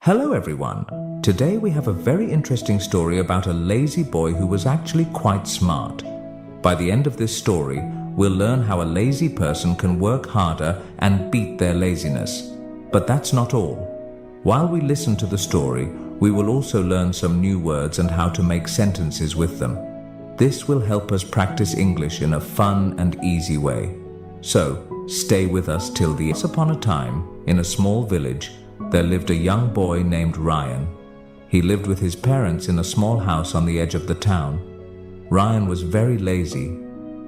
Hello everyone. Today we have a very interesting story about a lazy boy who was actually quite smart. By the end of this story, we'll learn how a lazy person can work harder and beat their laziness. But that's not all. While we listen to the story, we will also learn some new words and how to make sentences with them. This will help us practice English in a fun and easy way. So, stay with us till the end. Once upon a time, in a small village, there lived a young boy named Ryan. He lived with his parents in a small house on the edge of the town. Ryan was very lazy.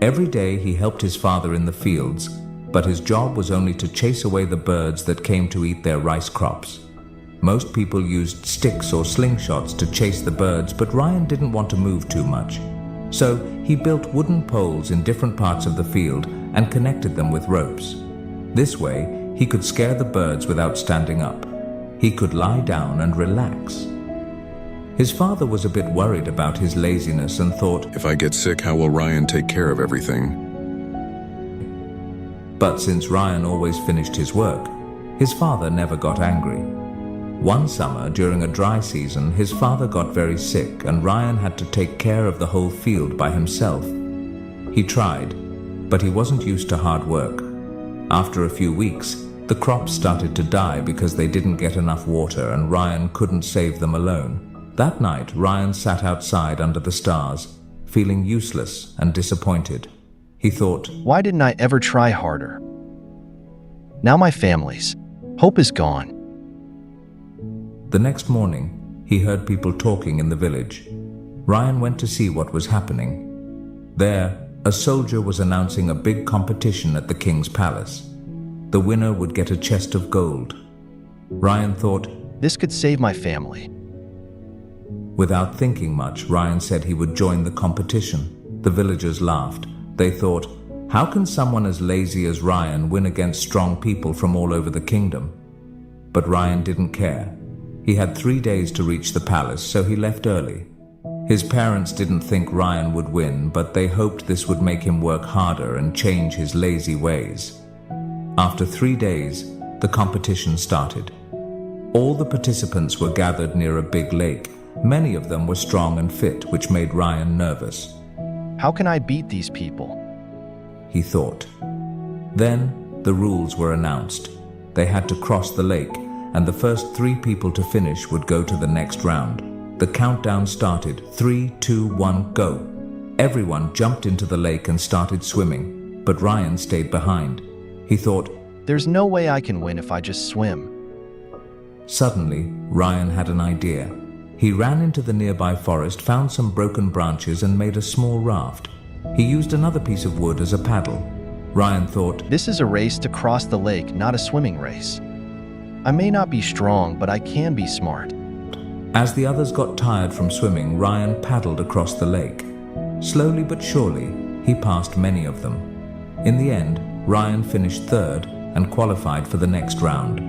Every day he helped his father in the fields, but his job was only to chase away the birds that came to eat their rice crops. Most people used sticks or slingshots to chase the birds, but Ryan didn't want to move too much. So he built wooden poles in different parts of the field and connected them with ropes. This way, he could scare the birds without standing up. He could lie down and relax. His father was a bit worried about his laziness and thought, "If I get sick, how will Ryan take care of everything?" But since Ryan always finished his work, his father never got angry. One summer, during a dry season, his father got very sick and Ryan had to take care of the whole field by himself. He tried, but he wasn't used to hard work. After a few weeks, the crops started to die because they didn't get enough water and Ryan couldn't save them alone. That night, Ryan sat outside under the stars, feeling useless and disappointed. He thought, "Why didn't I ever try harder? Now my family's hope is gone." The next morning, he heard people talking in the village. Ryan went to see what was happening. There, a soldier was announcing a big competition at the king's palace. The winner would get a chest of gold. Ryan thought, "This could save my family." Without thinking much, Ryan said he would join the competition. The villagers laughed. They thought, how can someone as lazy as Ryan win against strong people from all over the kingdom? But Ryan didn't care. He had 3 days to reach the palace, so he left early. His parents didn't think Ryan would win, but they hoped this would make him work harder and change his lazy ways. After 3 days, the competition started. All the participants were gathered near a big lake. Many of them were strong and fit, which made Ryan nervous. "How can I beat these people?" he thought. Then the rules were announced. They had to cross the lake, and the first 3 people to finish would go to the next round. The countdown started. 3, 2, 1, go. Everyone jumped into the lake and started swimming, but Ryan stayed behind. He thought, "There's no way I can win if I just swim." Suddenly, Ryan had an idea. He ran into the nearby forest, found some broken branches and made a small raft. He used another piece of wood as a paddle. Ryan thought, "This is a race to cross the lake, not a swimming race. I may not be strong, but I can be smart." As the others got tired from swimming, Ryan paddled across the lake. Slowly but surely, he passed many of them. In the end, Ryan finished third and qualified for the next round.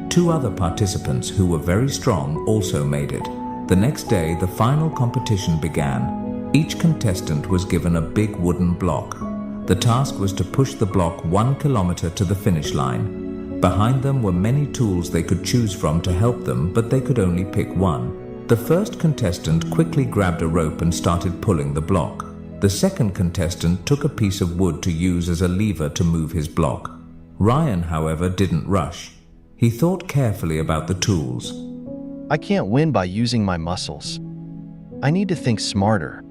2 other participants who were very strong also made it. The next day, the final competition began. Each contestant was given a big wooden block. The task was to push the block 1 kilometer to the finish line. Behind them were many tools they could choose from to help them, but they could only pick one. The first contestant quickly grabbed a rope and started pulling the block. The second contestant took a piece of wood to use as a lever to move his block. Ryan, however, didn't rush. He thought carefully about the tools. "I can't win by using my muscles. I need to think smarter,"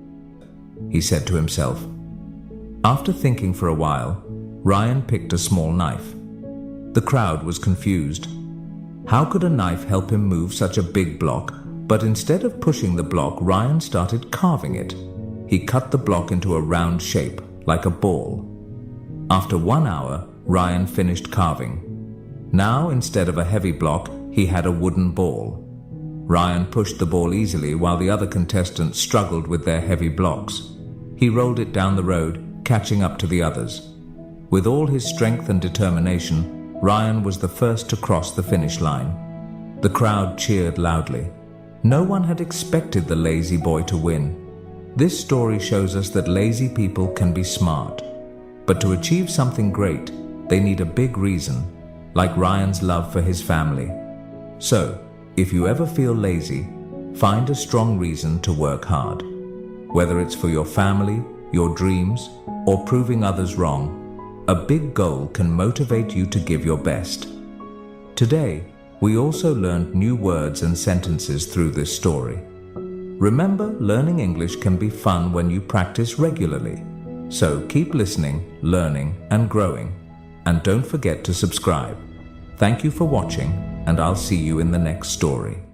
he said to himself. After thinking for a while, Ryan picked a small knife. The crowd was confused. How could a knife help him move such a big block? But instead of pushing the block, Ryan started carving it. He cut the block into a round shape, like a ball. After 1 hour, Ryan finished carving. Now, instead of a heavy block, he had a wooden ball. Ryan pushed the ball easily while the other contestants struggled with their heavy blocks. He rolled it down the road, catching up to the others. With all his strength and determination, Ryan was the first to cross the finish line. The crowd cheered loudly. No one had expected the lazy boy to win. This story shows us that lazy people can be smart. But to achieve something great, they need a big reason, like Ryan's love for his family. So, If you ever feel lazy, find a strong reason to work hard. Whether it's for your family, your dreams, or proving others wrong, a big goal can motivate you to give your best. Today, we also learned new words and sentences through this story. Remember, learning English can be fun when you practice regularly. So keep listening, learning, and growing. And don't forget to subscribe. Thank you for watching, and I'll see you in the next story.